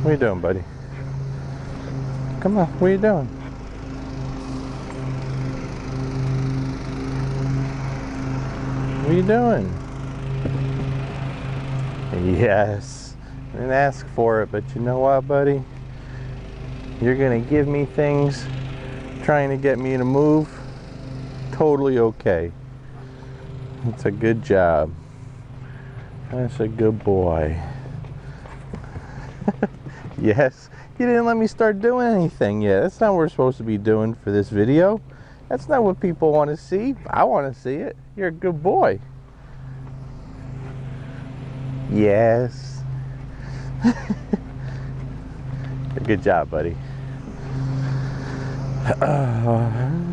What are you doing, buddy? Come on, what are you doing? What are you doing? Yes. I didn't ask for it, but you know what, buddy? You're gonna give me things trying to get me to move. Totally okay. That's a good job. That's a good boy. Yes. You didn't let me start doing anything yet. That's not what we're supposed to be doing for this video. That's not what people want to see. I want to see it. You're a good boy. Yes. Good job, buddy.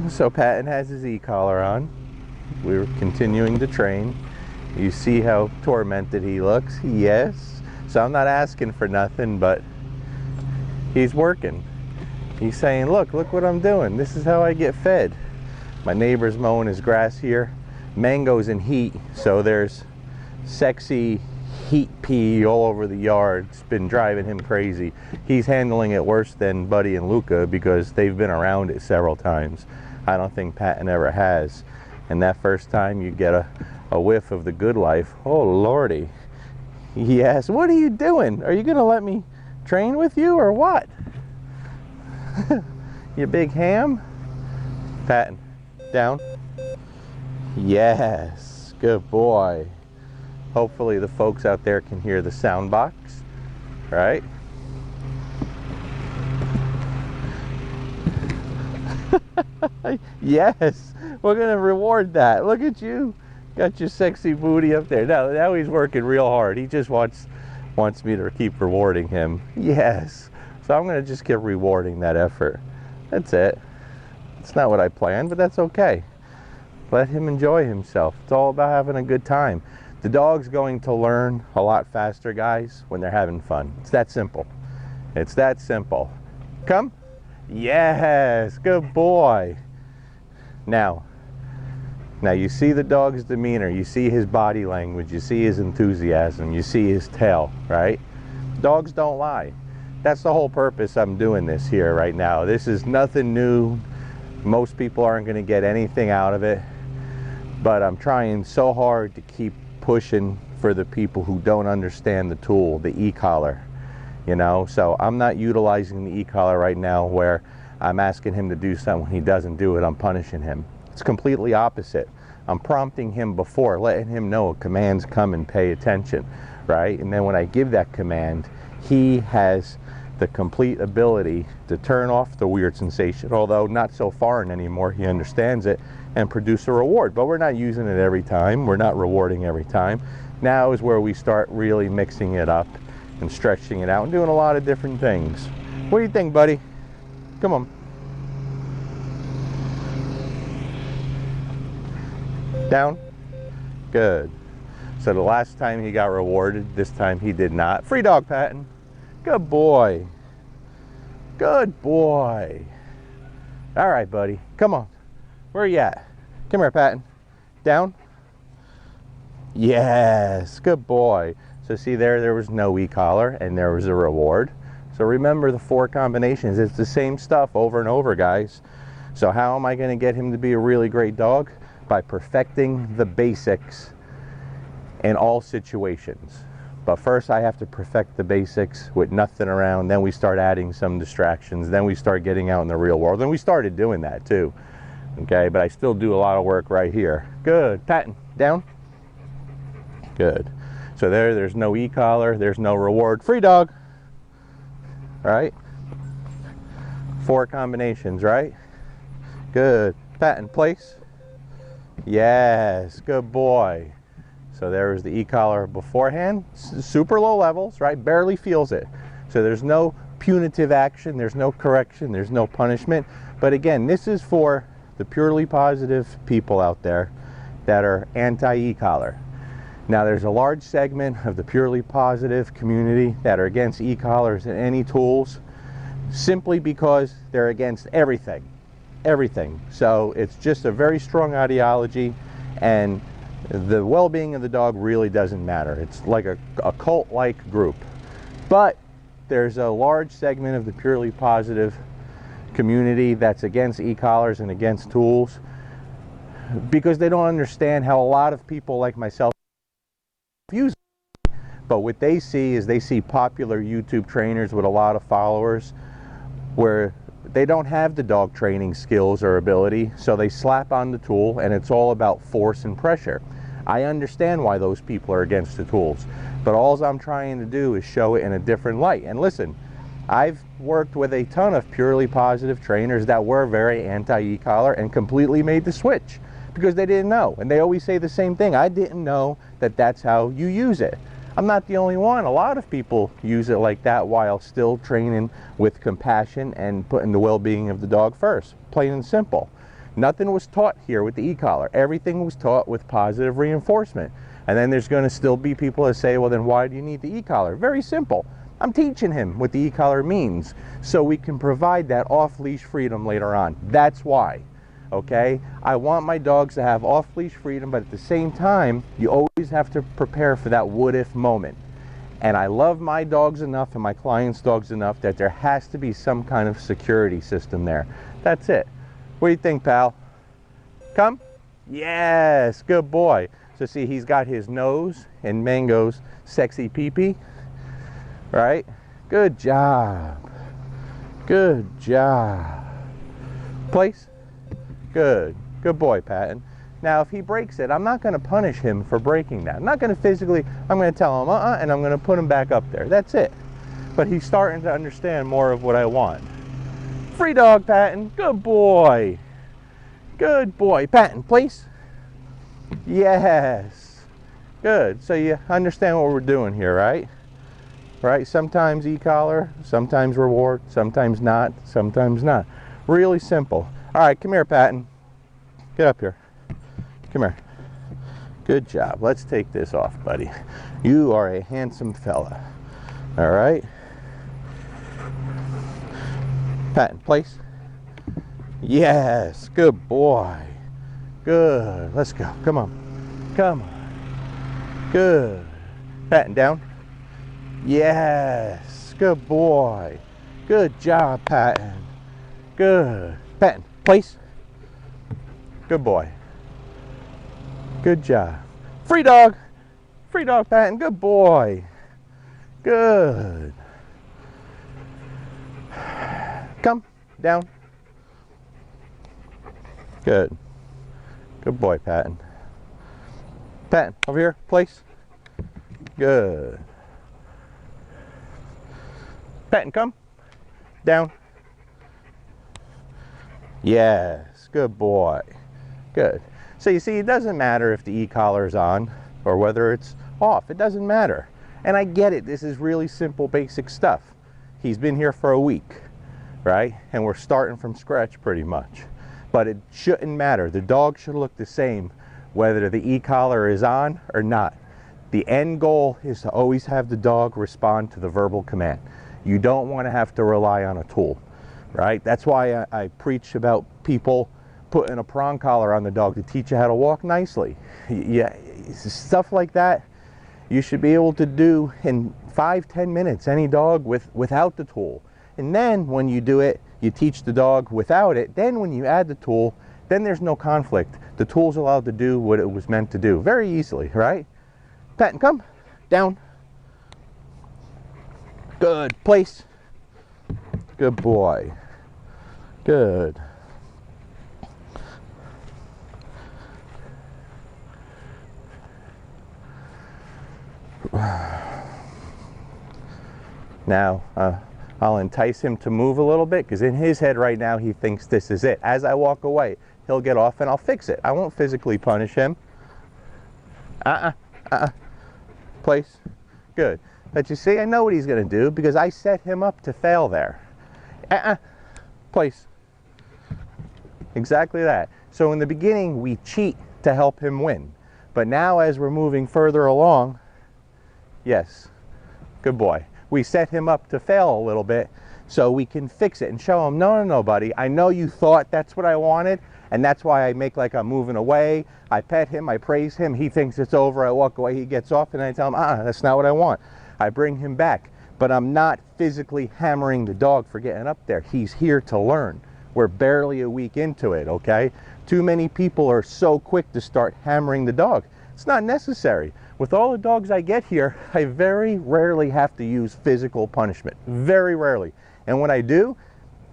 So Patton has his e-collar on. We're continuing to train. You see how tormented he looks? Yes. So I'm not asking for nothing, but he's working. He's saying, look what I'm doing. This is how I get fed. My neighbor's mowing his grass here. Mango's in heat, so there's sexy heat pea all over the yard. It's been driving him crazy. He's handling it worse than Buddy and Luca because they've been around it several times. I don't think Patton ever has. And that first time you get a whiff of the good life. Oh, Lordy. Yes, what are you doing? Are you gonna let me train with you or what? You big ham? Patton, down. Yes, good boy. Hopefully the folks out there can hear the sound box, right? Yes, we're gonna reward that. Look at you, got your sexy booty up there. Now he's working real hard. He just wants me to keep rewarding him. Yes, so I'm gonna just keep rewarding that effort. That's it. It's not what I planned, but that's okay. Let him enjoy himself. It's all about having a good time. The dog's going to learn a lot faster, guys, when they're having fun. It's that simple. It's that simple. Come. Yes, good boy. Now you see the dog's demeanor, you see his body language, you see his enthusiasm, you see his tail, right? Dogs don't lie. That's the whole purpose I'm doing this here right now. This is nothing new. Most people aren't going to get anything out of it, but I'm trying so hard to keep pushing for the people who don't understand the tool, the e-collar. You know, so I'm not utilizing the e-collar right now where I'm asking him to do something. When he doesn't do it, I'm punishing him. It's completely opposite. I'm prompting him before, letting him know commands come and pay attention, right? And then when I give that command, he has the complete ability to turn off the weird sensation, although not so foreign anymore. He understands it, and produce a reward. But we're not using it every time. We're not rewarding every time. Now is where we start really mixing it up and stretching it out and doing a lot of different things. What do you think, buddy? Come on. Down. Good. So the last time he got rewarded, this time he did not. Free dog, Patton. Good boy. Good boy. All right, buddy. Come on. Where are you at? Come here, Patton. Down. Yes. Good boy. So see there was no e-collar and there was a reward. So remember the 4 combinations. It's the same stuff over and over, guys. So how am I going to get him to be a really great dog? By perfecting the basics in all situations. But first I have to perfect the basics with nothing around. Then we start adding some distractions. Then we start getting out in the real world. And we started doing that too. Okay, but I still do a lot of work right here. Good. Patton, down. Good. So there's no e-collar, there's no reward. Free dog. Right? 4 combinations, right? Good. Patton, place. Yes, good boy. So there was the e-collar beforehand. Super low levels, right? Barely feels it. So there's no punitive action, there's no correction, there's no punishment. But again, this is for the purely positive people out there that are anti-e-collar. Now there's a large segment of the purely positive community that are against e-collars and any tools simply because they're against everything. So it's just a very strong ideology, and the well-being of the dog really doesn't matter. It's like a cult-like group. But there's a large segment of the purely positive community that's against e-collars and against tools because they don't understand how a lot of people like myself use it. But what they see is they see popular YouTube trainers with a lot of followers where they don't have the dog training skills or ability, so they slap on the tool and it's all about force and pressure. I understand why those people are against the tools, but all I'm trying to do is show it in a different light. And listen, I've worked with a ton of purely positive trainers that were very anti-e-collar and completely made the switch because they didn't know. And they always say the same thing: I didn't know that that's how you use it. I'm not the only one. A lot of people use it like that while still training with compassion and putting the well-being of the dog first. Plain and simple. Nothing was taught here with the e-collar. Everything was taught with positive reinforcement. And then there's going to still be people that say, well, then why do you need the e-collar? Very simple. I'm teaching him what the e-collar means so we can provide that off-leash freedom later on. That's why. Okay? I want my dogs to have off-leash freedom, but at the same time, you always have to prepare for that what-if moment. And I love my dogs enough and my clients' dogs enough that there has to be some kind of security system there. That's it. What do you think, pal? Come? Yes, good boy. So see, he's got his nose in Mango's sexy pee-pee, right? Good job. Good job. Place? Good. Good boy, Patton. Now, if he breaks it, I'm not going to punish him for breaking that. I'm not going to physically, I'm going to tell him, and I'm going to put him back up there. That's it. But he's starting to understand more of what I want. Free dog, Patton. Good boy. Good boy. Patton, place? Yes. Good. So you understand what we're doing here, right? Right? Sometimes e-collar, sometimes reward, sometimes not, sometimes not. Really simple. All right, come here, Patton. Get up here. Come here. Good job. Let's take this off, buddy. You are a handsome fella. All right? Patton, place. Yes. Good boy. Good. Let's go. Come on. Come on. Good. Patton, down. Yes. Good boy. Good job, Patton. Good. Patton, place. Good boy. Good job. Free dog. Free dog, Patton. Good boy. Good. Come. Down. Good. Good boy, Patton. Patton, over here. Place. Good. Patton, come. Down. Yes. Good boy. Good. So you see, it doesn't matter if the e-collar is on or whether it's off. It doesn't matter. And I get it. This is really simple, basic stuff. He's been here for a week, right? And we're starting from scratch pretty much. But it shouldn't matter. The dog should look the same whether the e-collar is on or not. The end goal is to always have the dog respond to the verbal command. You don't want to have to rely on a tool, right? That's why I preach about people putting a prong collar on the dog to teach you how to walk nicely. Yeah, stuff like that you should be able to do in 5-10 minutes, any dog without the tool. And then when you do it, you teach the dog without it. Then when you add the tool, then there's no conflict. The tool's allowed to do what it was meant to do very easily, right? Patton, come. Down. Good. Place. Good boy. Good. Now, I'll entice him to move a little bit because in his head right now he thinks this is it. As I walk away, he'll get off and I'll fix it. I won't physically punish him. Place. Good. But you see, I know what he's going to do because I set him up to fail there. Place. Exactly that. So in the beginning, we cheat to help him win. But now as we're moving further along, yes, good boy. We set him up to fail a little bit so we can fix it and show him, no, buddy. I know you thought that's what I wanted, and that's why I make like I'm moving away. I pet him, I praise him, he thinks it's over, I walk away, he gets off, and I tell him, that's not what I want. I bring him back. but I'm not physically hammering the dog for getting up there. He's here to learn. We're barely a week into it, okay? Too many people are so quick to start hammering the dog. It's not necessary. With all the dogs I get here, I very rarely have to use physical punishment. Very rarely. And when I do,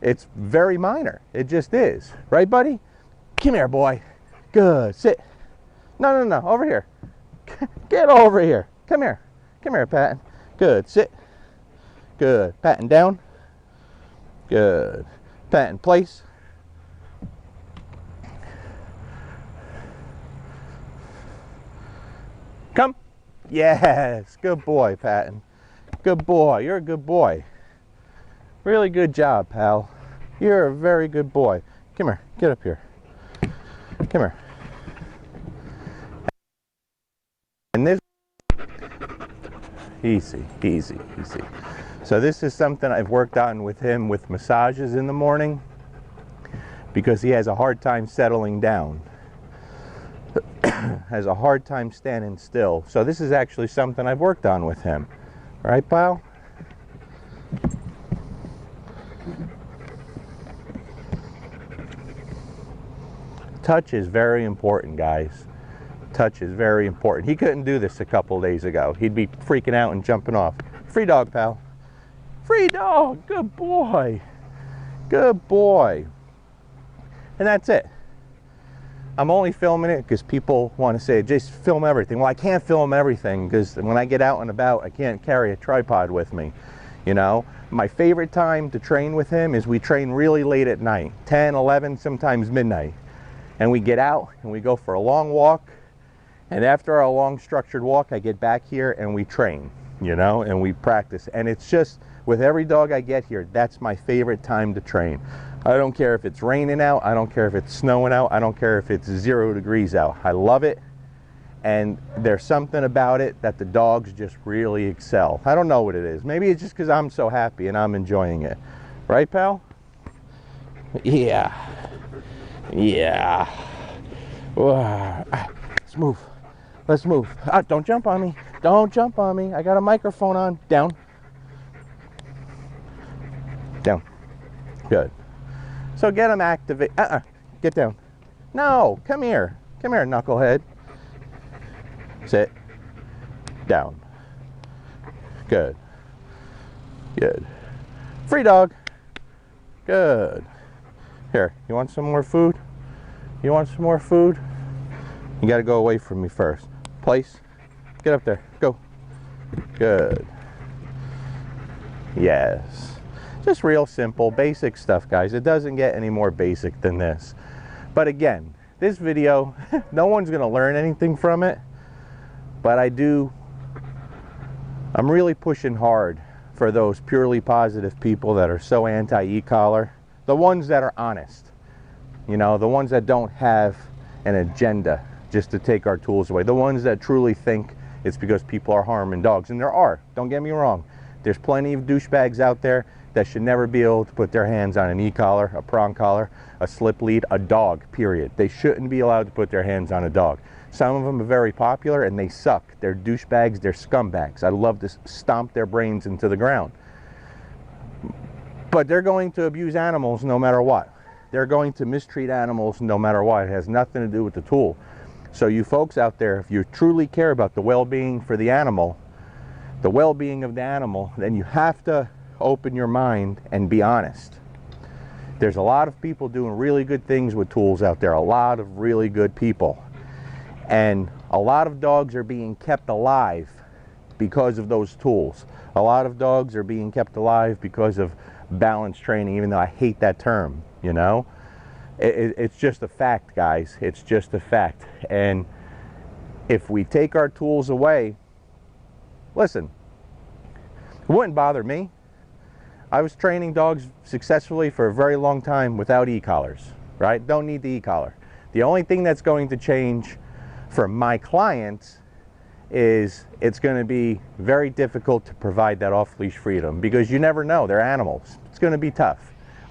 it's very minor. It just is. Right, buddy? Come here, boy. Good. Sit. No, no, no. Over here. Get over here. Come here. Come here, Patton. Good. Sit. Good. Patton down. Good. Patton place. Come. Yes. Good boy, Patton. Good boy. You're a good boy. Really good job, pal. You're a very good boy. Come here. Get up here. Come here. And this, easy, easy, easy. So this is something I've worked on with him with massages in the morning because he has a hard time settling down. Has a hard time standing still. So this is actually something I've worked on with him. Right, pal? Touch is very important, guys. Touch is very important. He couldn't do this a couple days ago. He'd be freaking out and jumping off. Free dog, pal. Free dog. Good boy. Good boy. And that's it. I'm only filming it because people want to say, just film everything. Well, I can't film everything because when I get out and about, I can't carry a tripod with me. You know, my favorite time to train with him is we train really late at night, 10, 11, sometimes midnight. And we get out and we go for a long walk. And after our long structured walk, I get back here and we train, you know, and we practice. And it's just, with every dog I get here, that's my favorite time to train. I don't care if it's raining out. I don't care if it's snowing out. I don't care if it's 0 degrees out. I love it. And there's something about it that the dogs just really excel. I don't know what it is. Maybe it's just because I'm so happy and I'm enjoying it. Right, pal? Yeah. Yeah. Let's move. Let's move. Ah, don't jump on me. Don't jump on me. I got a microphone on. Down. Down. Good. So get them activate. Get down. No, come here. Come here, knucklehead. Sit. Down. Good. Good. Free dog. Good. Here, you want some more food? You want some more food? You got to go away from me first. Place. Get up there. Go. Good. Yes. Just real simple, basic stuff, guys. It doesn't get any more basic than this. But again, this video, no one's going to learn anything from it. But I'm really pushing hard for those purely positive people that are so anti-e-collar. The ones that are honest. You know, the ones that don't have an agenda just to take our tools away. The ones that truly think it's because people are harming dogs. And there are. Don't get me wrong. There's plenty of douchebags out there that should never be able to put their hands on an e-collar, a prong collar, a slip lead, a dog, period. They shouldn't be allowed to put their hands on a dog. Some of them are very popular and they suck. They're douchebags, they're scumbags. I'd love to stomp their brains into the ground. But they're going to abuse animals no matter what. They're going to mistreat animals no matter what. It has nothing to do with the tool. So you folks out there, if you truly care about the well-being for the animal, the well-being of the animal, then you have to open your mind and be honest. There's a lot of people doing really good things with tools out there, a lot of really good people. And a lot of dogs are being kept alive because of those tools. A lot of dogs are being kept alive because of balance training, even though I hate that term, you know? It's just a fact, guys. It's just a fact. And if we take our tools away, listen, it wouldn't bother me. I was training dogs successfully for a very long time without e-collars, right? Don't need the e-collar. The only thing that's going to change for my clients is it's going to be very difficult to provide that off-leash freedom because you never know, they're animals. It's going to be tough.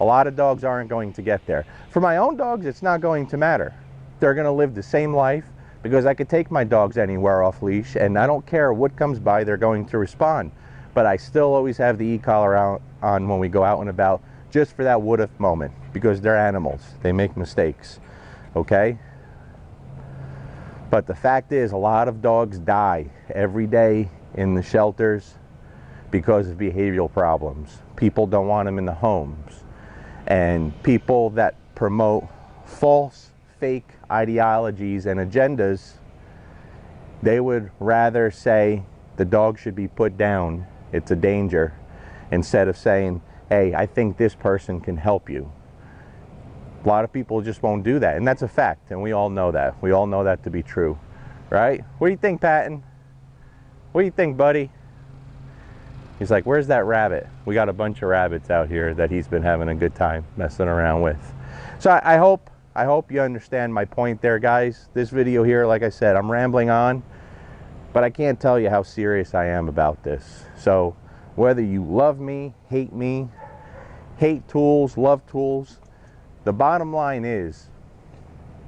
A lot of dogs aren't going to get there. For my own dogs, it's not going to matter. They're going to live the same life because I could take my dogs anywhere off-leash and I don't care what comes by, they're going to respond. but I still always have the e-collar on when we go out and about, just for that what if moment, because they're animals. They make mistakes, okay? But the fact is, a lot of dogs die every day in the shelters because of behavioral problems. People don't want them in the homes. And people that promote false, fake ideologies and agendas, they would rather say the dog should be put down, it's a danger, instead of saying, hey, I think this person can help you. A lot of people just won't do that, and that's a fact, and we all know that. We all know that to be true, right? What do you think, Patton? What do you think, buddy? He's like, where's that rabbit? We got a bunch of rabbits out here that he's been having a good time messing around with. So I hope you understand my point there, guys. This video here, like I said, I'm rambling on, but I can't tell you how serious I am about this. So whether you love me, hate tools, love tools, the bottom line is,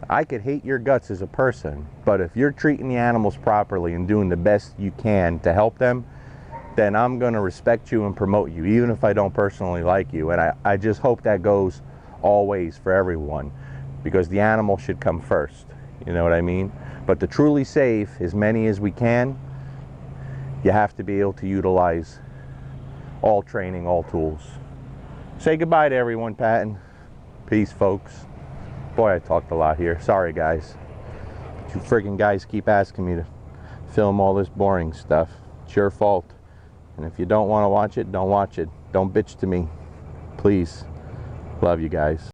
I could hate your guts as a person, but if you're treating the animals properly and doing the best you can to help them, then I'm going to respect you and promote you, even if I don't personally like you. And I just hope that goes always for everyone, because the animal should come first. You know what I mean? But to truly save as many as we can, you have to be able to utilize all training, all tools. Say goodbye to everyone, Patton. Peace, folks. Boy, I talked a lot here. Sorry, guys. You friggin' guys keep asking me to film all this boring stuff. It's your fault. And if you don't want to watch it, don't watch it. Don't bitch to me. Please. Love you guys.